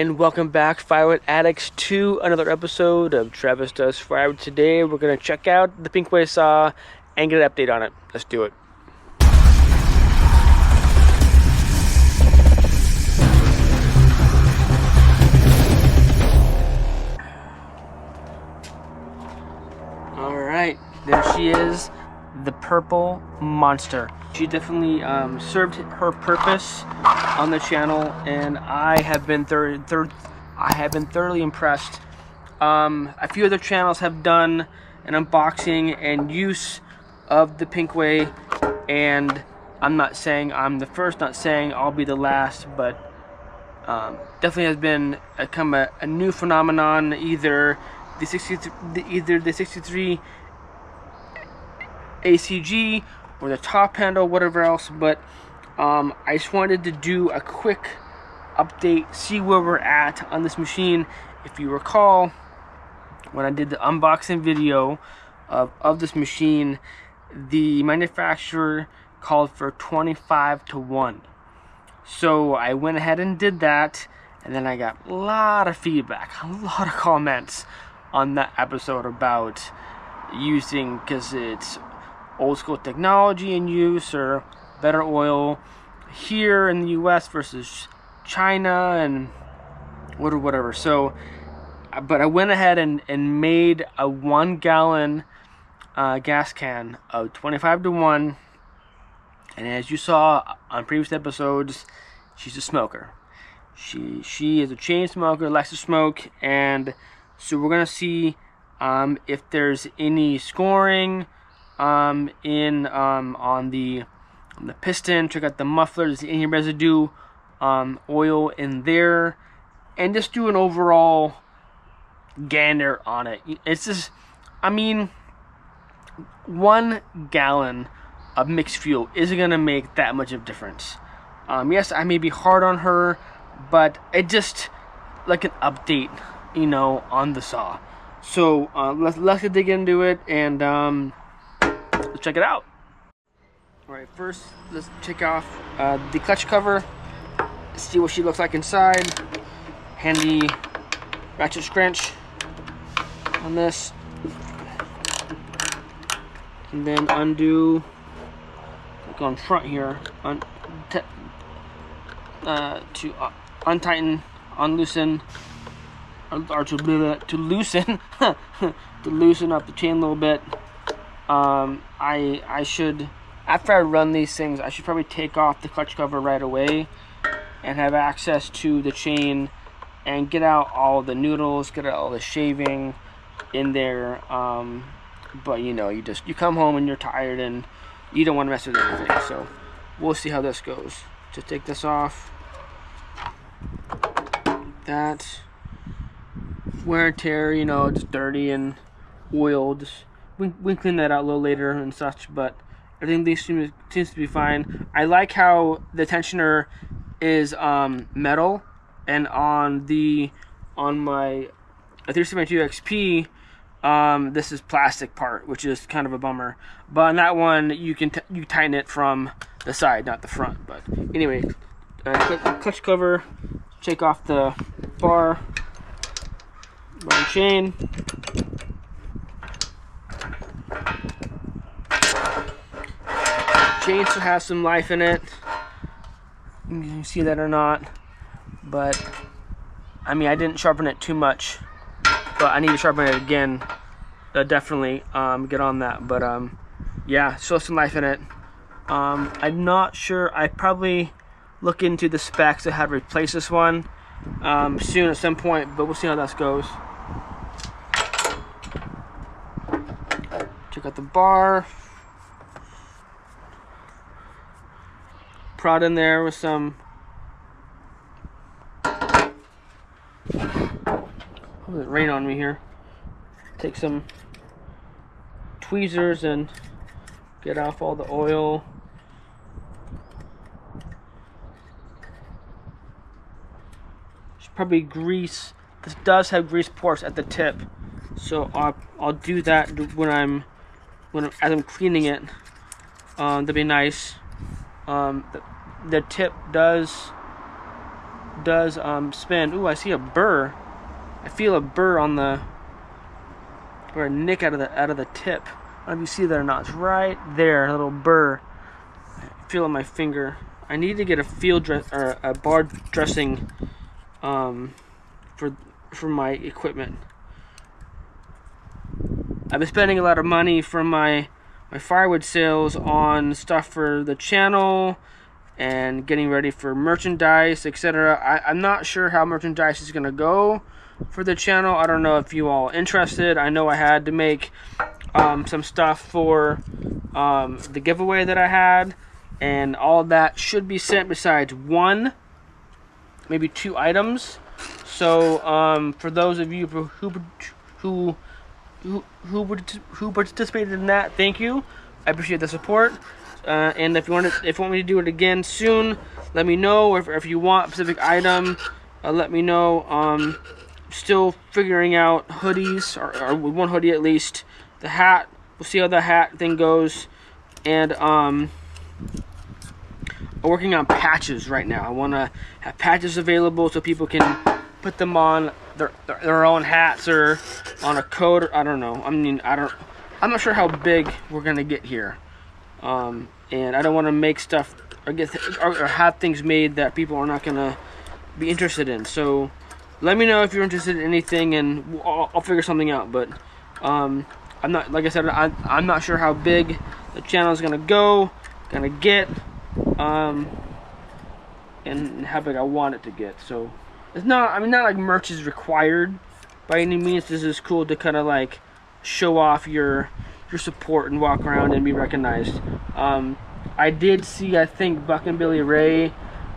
And welcome back, Firewood addicts, to another episode of Travis Does Firewood. Today we're going to check out the Pinkway saw and get an update on it. Let's do it. Alright, there she is, the purple monster. She definitely served her purpose on the channel, and I have been thoroughly impressed. A few other channels have done an unboxing and use of the Pinkway, and I'm not saying I'm the first, not saying I'll be the last, but definitely has been a new phenomenon. Either the 63 ACG or the top handle, whatever else, but I just wanted to do a quick update, see where we're at on this machine. If you recall, when I did the unboxing video of this machine, the manufacturer called for 25 to 1. So I went ahead and did that, and then I got a lot of feedback, a lot of comments on that episode about using, because it's old school technology in use, or better oil here in the US versus China and whatever. So but I went ahead and made a 1 gallon gas can of 25 to 1, and as you saw on previous episodes, she's a smoker. She is a chain smoker, likes to smoke, and so we're gonna see if there's any scoring on the piston. Check out the muffler. Is any residue oil in there, and just do an overall gander on it. It's just, I mean, 1 gallon of mixed fuel isn't gonna make that much of a difference. Yes, I may be hard on her, but it just like an update, on the saw. So let's dig into it, and let's check it out. Alright, first let's take off the clutch cover, see what she looks like inside. Handy ratchet scrunch on this, and then undo, like on front here, to untighten, unloosen, or to loosen to loosen up the chain a little bit. I should, after I run these things, I should probably take off the clutch cover right away and have access to the chain and get out all the noodles, get out all the shaving in there. But you come home and you're tired and you don't want to mess with anything. So we'll see how this goes. Just take this off. That wear and tear, just dirty and oil. Just we can clean that out a little later and such, but everything seems to be fine. I like how the tensioner is metal, and on my 372 XP, this is plastic part, which is kind of a bummer. But on that one, you tighten it from the side, not the front. But anyway, clutch cover, take off the bar and chain. Chain still has some life in it. You can see that or not, but I mean, I didn't sharpen it too much, but I need to sharpen it again. Definitely get on that. But yeah, still some life in it. I'm not sure. I probably look into the specs of how to replace this one soon at some point, but we'll see how that goes. Check out the bar. Prod in there with some rain on me here. Take some tweezers and get off all the oil. Should probably grease. This does have grease ports at the tip, so I'll do that as I'm cleaning it. That'd be nice. The tip does does spin. Ooh, I see a burr. I feel a burr on the, or a nick out of the tip. I don't know if you see that or not. It's right there, a little burr. I feel on my finger. I need to get a field dress or a bar dressing for my equipment. I've been spending a lot of money from my firewood sales on stuff for the channel and getting ready for merchandise, etc. I'm not sure how merchandise is gonna go for the channel. I don't know if you all are interested. I know I had to make some stuff for the giveaway that I had, and all that should be sent besides one, maybe 2 items. So for those of you who participated in that, thank you. I appreciate the support. And if you want me to do it again soon, let me know. Or if you want a specific item, let me know. Still figuring out hoodies, or one hoodie at least. The hat, we'll see how the hat thing goes. And I'm working on patches right now. I want to have patches available so people can put them on their own hats or on a coat. Or, I don't know. I mean, I'm not sure how big we're gonna get here. And I don't want to make stuff or have things made that people are not gonna be interested in. So let me know if you're interested in anything, and I'll figure something out. But I'm not, like I said, I'm not sure how big the channel is gonna get, and how big I want it to get. So it's not, I mean, not like merch is required by any means. This is cool to kind of like show off your support and walk around and be recognized. I did see, I think, Buck and Billy Ray.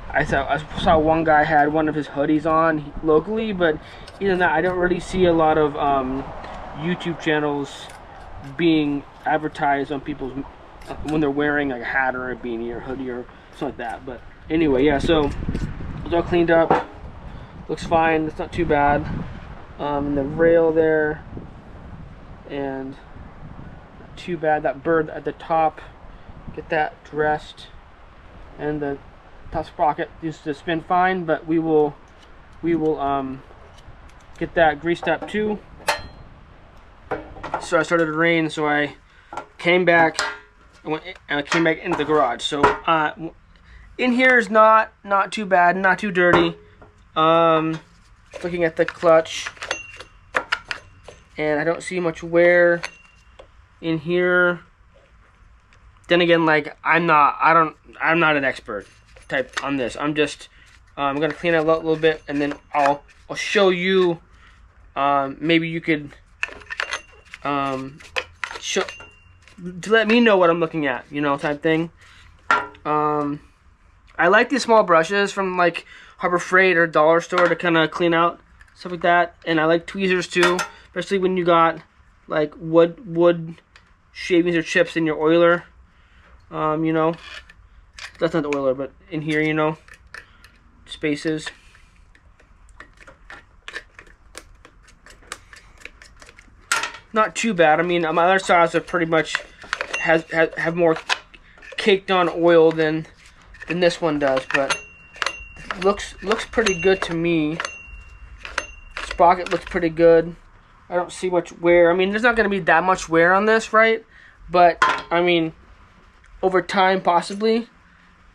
I saw one guy had one of his hoodies on locally, but either that, I don't really see a lot of YouTube channels being advertised on people's when they're wearing like a hat or a beanie or hoodie or something like that. But anyway, yeah. So it's all cleaned up. Looks fine. It's not too bad. The rail there, and not too bad. That bird at the top, get that dressed, and the top sprocket used to spin fine, but we will get that greased up too. So I started to rain, so I came back and I came back into the garage. So in here is not too bad, not too dirty. Looking at the clutch, and I don't see much wear in here. Then again, like I'm not an expert type on this. I'm just I'm gonna clean it a little bit, and then I'll show you. Maybe you could to let me know what I'm looking at, you know, type thing. I like these small brushes from like Harbor Freight or Dollar Store to kind of clean out stuff like that, and I like tweezers too, especially when you got like wood shavings or chips in your oiler. You know, that's not the oiler, but in here, you know, spaces. Not too bad. I mean, my other saws are pretty much have more caked on oil than this one does, but looks pretty good to me. Sprocket looks pretty good. I don't see much wear. I mean, there's not going to be that much wear on this, right? But I mean, over time possibly,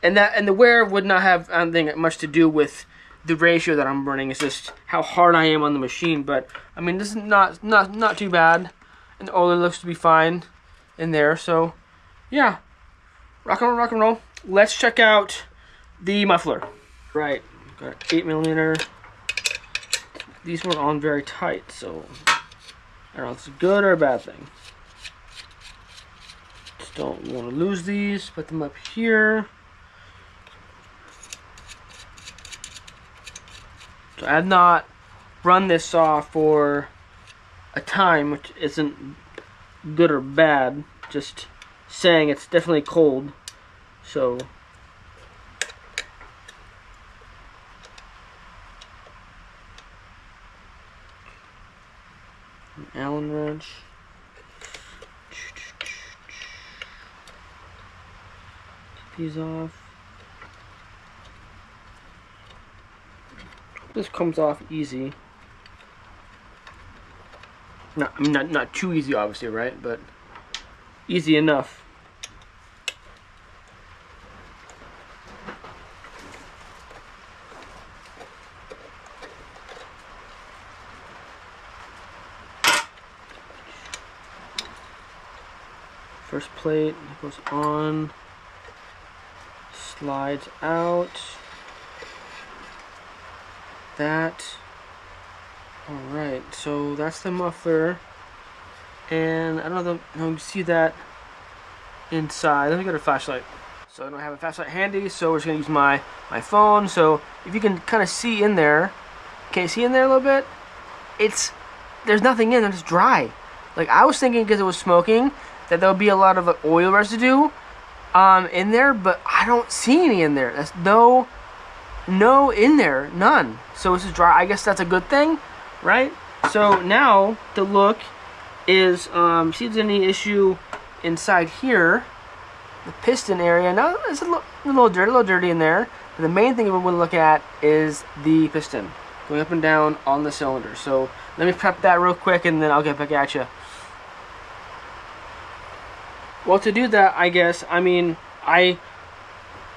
and the wear would not have, I don't think, much to do with the ratio that I'm running. It's just how hard I am on the machine. But I mean, this is not too bad, and the oiler looks to be fine in there. So yeah, rock and roll. Let's check out the muffler. Right, got 8mm. These were on very tight, so I don't know if it's a good or a bad thing. Just don't want to lose these. Put them up here. So I have not run this saw for a time, which isn't good or bad. Just saying, it's definitely cold. So an Allen wrench. Take these off. this comes off easy. Not too easy, obviously, right? But easy enough. First plate goes on, slides out. That. Alright, so that's the muffler. And I don't know if you can see that inside. Let me get a flashlight. So I don't have a flashlight handy, so we're just gonna use my phone. So if you can kind of see in there, can you see in there a little bit? There's nothing in there, it's dry. Like I was thinking because it was smoking that there would be a lot of oil residue in there, but I don't see any in there. There's no in there, none. So this is dry. I guess that's a good thing, right? So now the look is see if there's any issue inside here, the piston area. Now it's a little dirty in there. But the main thing we're going to look at is the piston going up and down on the cylinder. So let me prep that real quick, and then I'll get back at you. Well, to do that, I guess, I mean, I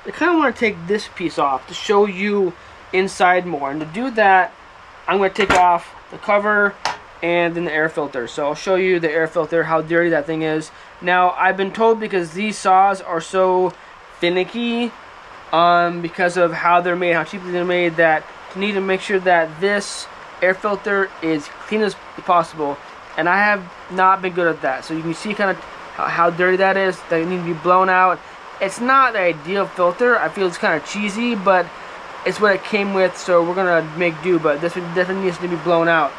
kind of want to take this piece off to show you inside more. And to do that, I'm going to take off the cover and then the air filter. So I'll show you the air filter, how dirty that thing is. Now, I've been told because these saws are so finicky, because of how they're made, how cheaply they're made, that you need to make sure that this air filter is clean as possible. And I have not been good at that. So you can see kind of how dirty that is, that it needs to be blown out. It's not the ideal filter. I feel it's kind of cheesy, but it's what it came with, so we're gonna make do. But this one definitely needs to be blown out.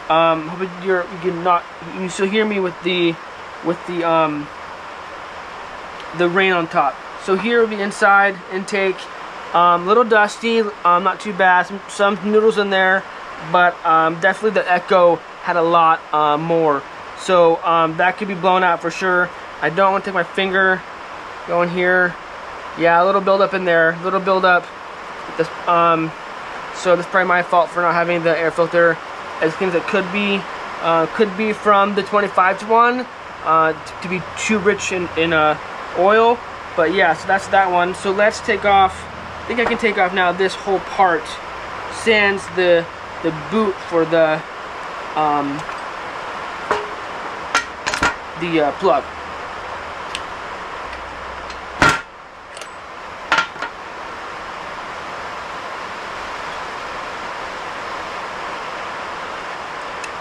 Hope you can still hear me with the rain on top. So here the inside intake, little dusty, not too bad. Some noodles in there, but definitely the echo had a lot more. So that could be blown out for sure. I don't want to take my finger, go in here. Yeah, a little buildup in there, little buildup. This, so that's probably my fault for not having the air filter as clean as it could be. Could be from the 25 one to be too rich in oil. But yeah, so that's that one. So let's take off. I think I can take off now this whole part, sans the boot for the plug.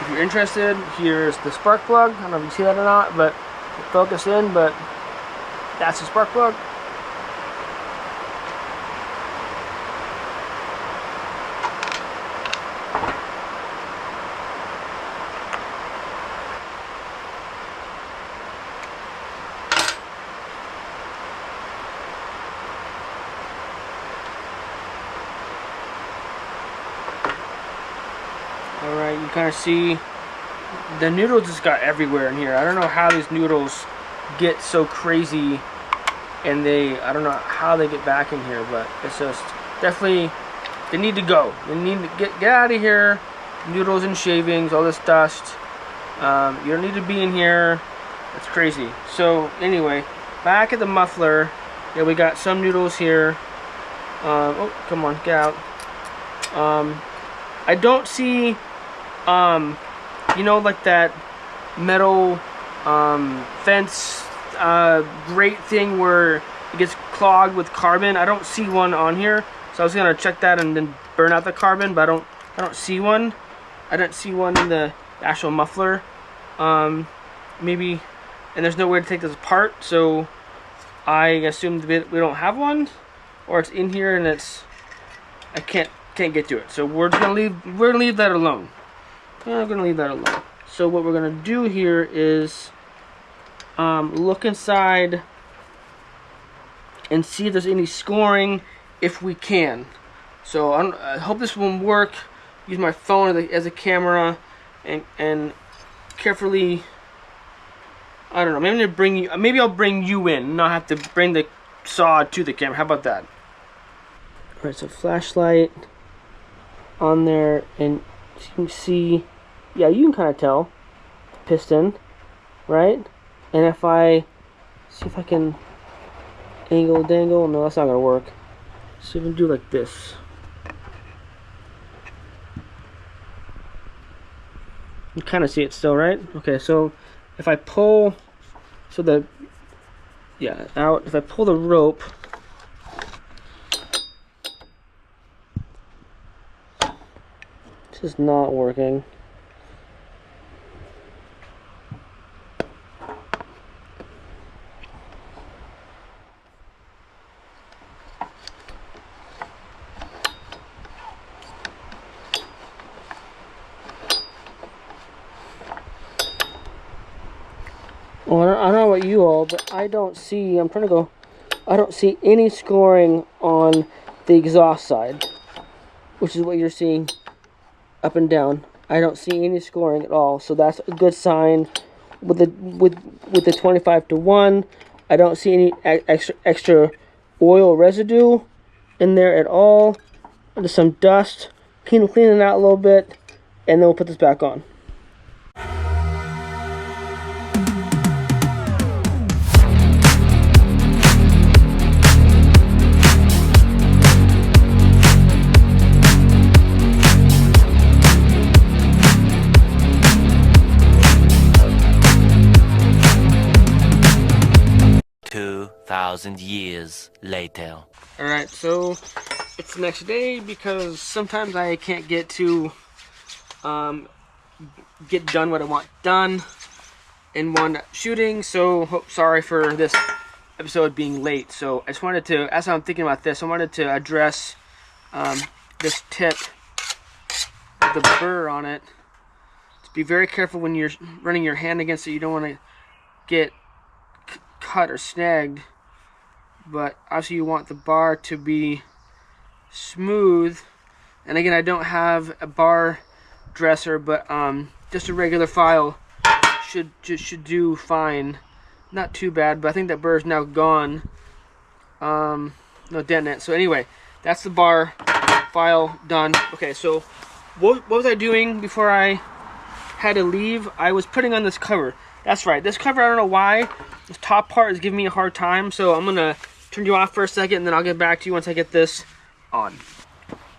If you're interested, here's the spark plug. I don't know if you see that or not, but focus in, but that's the spark plug. Alright, you kind of see the noodles just got everywhere in here. I don't know how these noodles get so crazy, and I don't know how they get back in here, but it's just definitely, they need to go. They need to get out of here. Noodles and shavings, all this dust. You don't need to be in here. It's crazy. So anyway, back at the muffler, yeah, we got some noodles here. Oh, come on, get out. I don't see, you know, like that metal fence grate thing where it gets clogged with carbon. I don't see one on here, so I was gonna check that and then burn out the carbon, but I don't see one. I don't see one in the actual muffler. Maybe, and there's no way to take this apart, so I assume we don't have one, or it's in here and I can't get to it. So we're gonna leave that alone. I'm gonna leave that alone. So what we're gonna do here is look inside and see if there's any scoring, if we can. So I hope this will work. Use my phone as a camera and carefully. I don't know. Maybe I'll bring you in. Not have to bring the saw to the camera. How about that? All right. So flashlight on there, and you can see, yeah, you can kind of tell the piston, right? And if I see if I can angle dangle, no, that's not gonna work. So you can do like this. You kind of see it still, right? Okay, so if I pull, so the, yeah, out, if I pull the rope, this is not working. Well, I don't know about you all, but I don't see, I'm trying to go, I don't see any scoring on the exhaust side, which is what you're seeing up and down. I don't see any scoring at all, so that's a good sign. With the 25-to-1, I don't see any extra oil residue in there at all. Just some dust. Clean it out a little bit, and then we'll put this back on. Years later. Alright, so it's the next day because sometimes I can't get to get done what I want done in one shooting, so sorry for this episode being late. So I just wanted to, as I'm thinking about this, I wanted to address this tip, the burr on it. Just be very careful when you're running your hand against it. You don't want to get cut or snagged. But obviously you want the bar to be smooth. And again, I don't have a bar dresser, but just a regular file should do fine. Not too bad, but I think that burr is now gone. No dent in it. So anyway, that's the bar file done. Okay, so what was I doing before I had to leave? I was putting on this cover. That's right, this cover, I don't know why, this top part is giving me a hard time, so I'm gonna turn you off for a second, and then I'll get back to you once I get this on.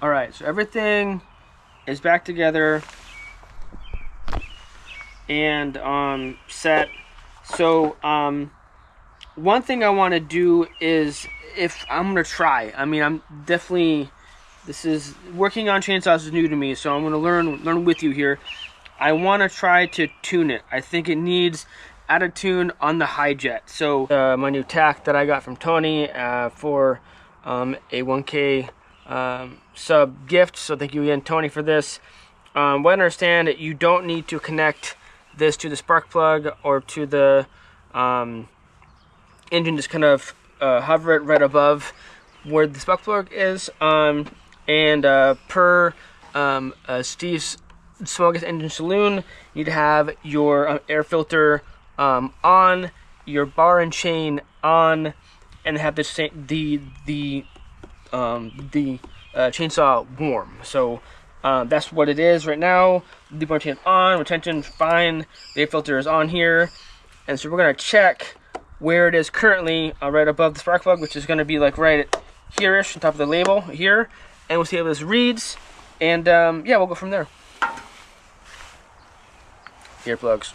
Alright, so everything is back together and set. So one thing I want to do is, if I'm gonna try, I mean, I'm definitely, this is, working on chainsaws is new to me, so I'm gonna learn with you here. I want to try to tune it. I think it needs add a tune on the high jet. So my new tack that I got from Tony for a 1K sub gift. So thank you again, Tony, for this. What I understand, you don't need to connect this to the spark plug or to the engine. Just kind of hover it right above where the spark plug is. Per Steve's Smallest Engine Saloon, you need to have your air filter on, your bar and chain on, and have the chainsaw warm. So that's what it is right now. The bar and chain on, retention fine, the air filter is on here, and so we're gonna check where it is currently, right above the spark plug, which is gonna be like right here-ish on top of the label here, and we'll see how this reads, and yeah, we'll go from there. Earplugs.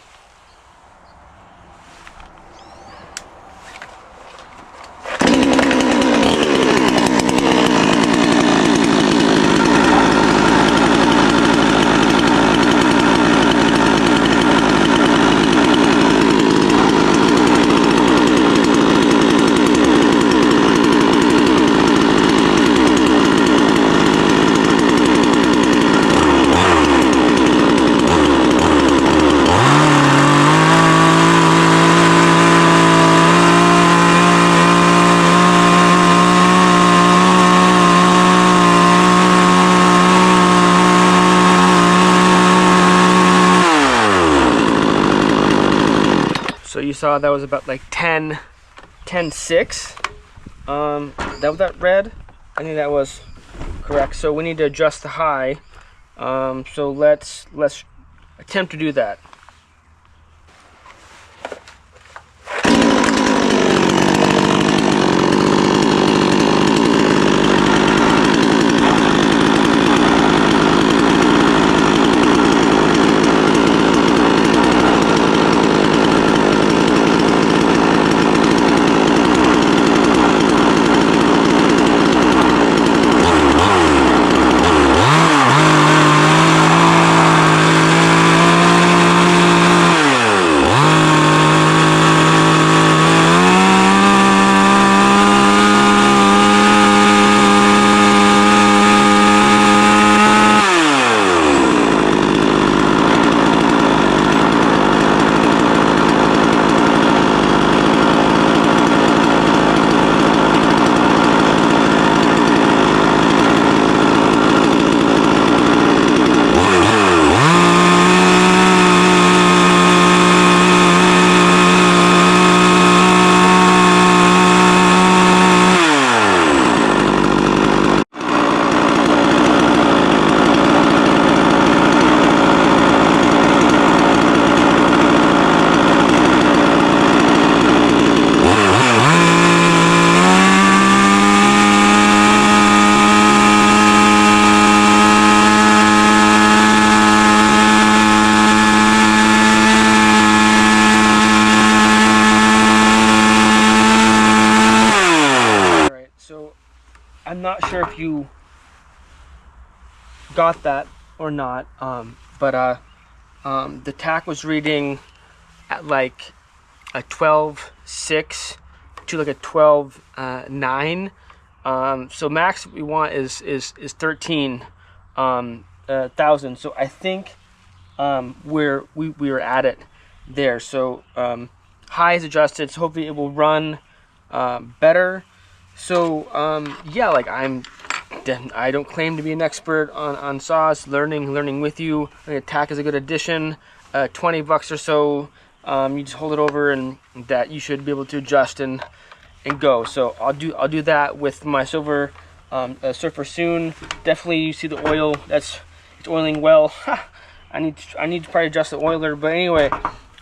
So you saw that was about like 10.6. That read? I think that was correct. So we need to adjust the high. So let's attempt to do that. I'm not sure if you got that or not, but the tach was reading at like a 12.6 to like a 12.9. So max we want is 13,000. So I think we were at it there. So high is adjusted, so hopefully it will run better. So yeah, like I don't claim to be an expert on saws. Learning with you. I think tach is a good addition. $20 or so. You just hold it over, and that you should be able to adjust and go. So I'll do that with my silver Surfer soon. Definitely, you see the oil. It's oiling well. I need to probably adjust the oiler, but anyway,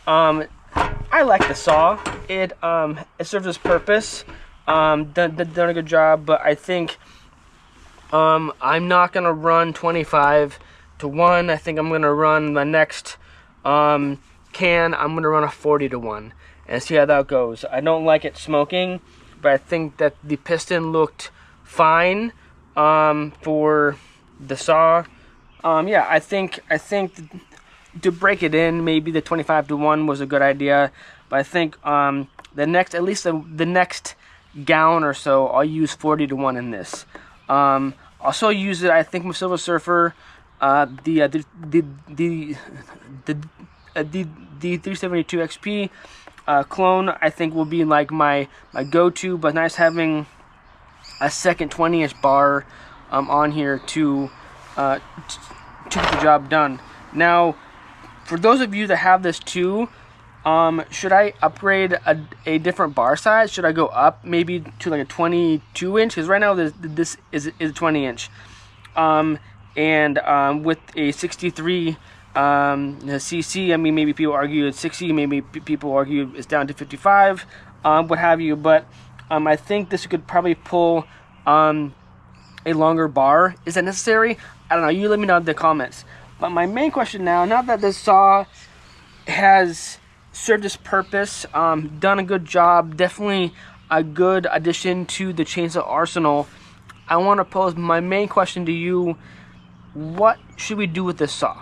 I like the saw. It serves its purpose. Done a good job, but I think I'm not gonna run 25 to 1. I think I'm gonna run my next I'm gonna run a 40 to 1 and see how that goes. I don't like it smoking, but I think that the piston looked fine for the saw. Yeah, I think to break it in, maybe the 25 to 1 was a good idea, but I think the next gallon or so I'll use 40 to 1 in this. Also use it, I think, with Silver Surfer, the 372 XP clone. I think will be like my go-to, but nice having a second 20-inch bar on here to get the job done. Now, for those of you that have this too, should I upgrade a different bar size? Should I go up maybe to like a 22-inch? Because right now this is a 20-inch. And with a 63 cc, I mean, maybe people argue it's 60, maybe people argue it's down to 55, what have you. But I think this could probably pull a longer bar. Is that necessary? I don't know. You let me know in the comments. But my main question now that this saw has served its purpose, done a good job, definitely a good addition to the chainsaw arsenal, I want to pose my main question to you. What should we do with this saw?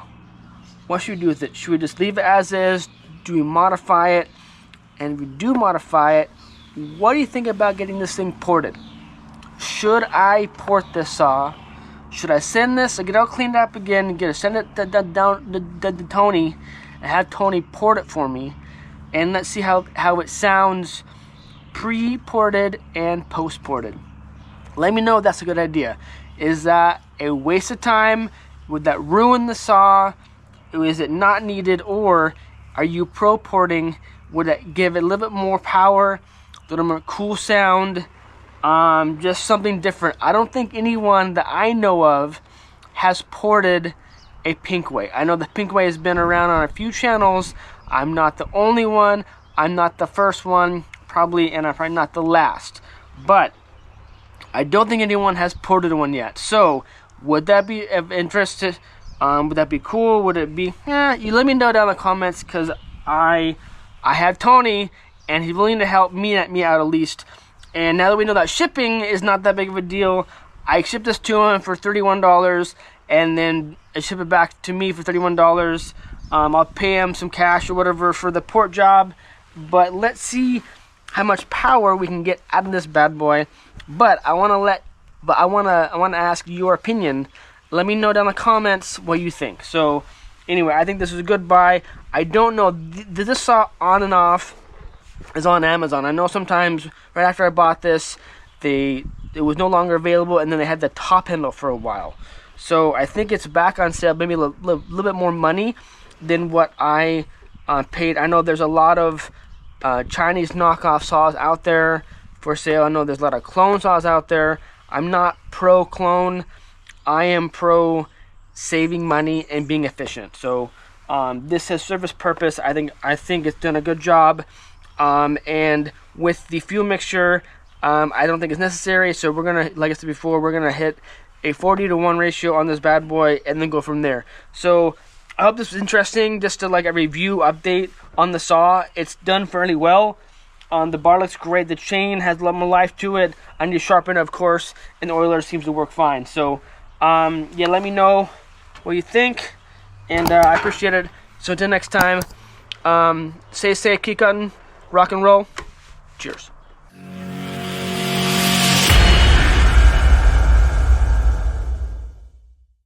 What should we do with it? Should we just leave it as is? Do we modify it? And if we do modify it, what do you think about getting this thing ported? Should I port this saw? Should I send this, get it all cleaned up again, send it down to Tony, and have Tony port it for me, and let's see how it sounds pre-ported and post-ported. Let me know if that's a good idea. Is that a waste of time? Would that ruin the saw? Is it not needed? Or are you pro-porting? Would it give it a little bit more power, a little more cool sound, just something different? I don't think anyone that I know of has ported a Pinkway. I know the Pinkway has been around on a few channels. I'm not the only one. I'm not the first one, probably, and I'm probably not the last. But I don't think anyone has ported one yet. So would that be of interest? Would that be cool? Would it be? You let me know down in the comments, because I have Tony, and he's willing to help me out at least. And now that we know that shipping is not that big of a deal, I ship this to him for $31, and then I ship it back to me for $31. I'll pay him some cash or whatever for the port job. But let's see how much power we can get out of this bad boy. But I want to ask your opinion. Let me know down in the comments what you think. So anyway, I think this is a good buy. I don't know, this saw on and off is on Amazon. I know sometimes right after I bought this, it was no longer available, and then they had the top handle for a while. So I think it's back on sale, maybe a little bit more money than what I paid. I know there's a lot of Chinese knockoff saws out there for sale. I know there's a lot of clone saws out there. I'm not pro clone. I am pro saving money and being efficient. So this has served its purpose. I think it's done a good job. And with the fuel mixture, I don't think it's necessary. So we're gonna, like I said before, we're gonna hit a 40-to-1 ratio on this bad boy and then go from there. So I hope this was interesting, just to like a review update on the saw. It's done fairly well. The bar looks great. The chain has a lot more life to it. I need to sharpen it, of course, and the oiler seems to work fine. So yeah, let me know what you think, and I appreciate it. So until next time, stay safe, keep cutting, rock and roll. Cheers.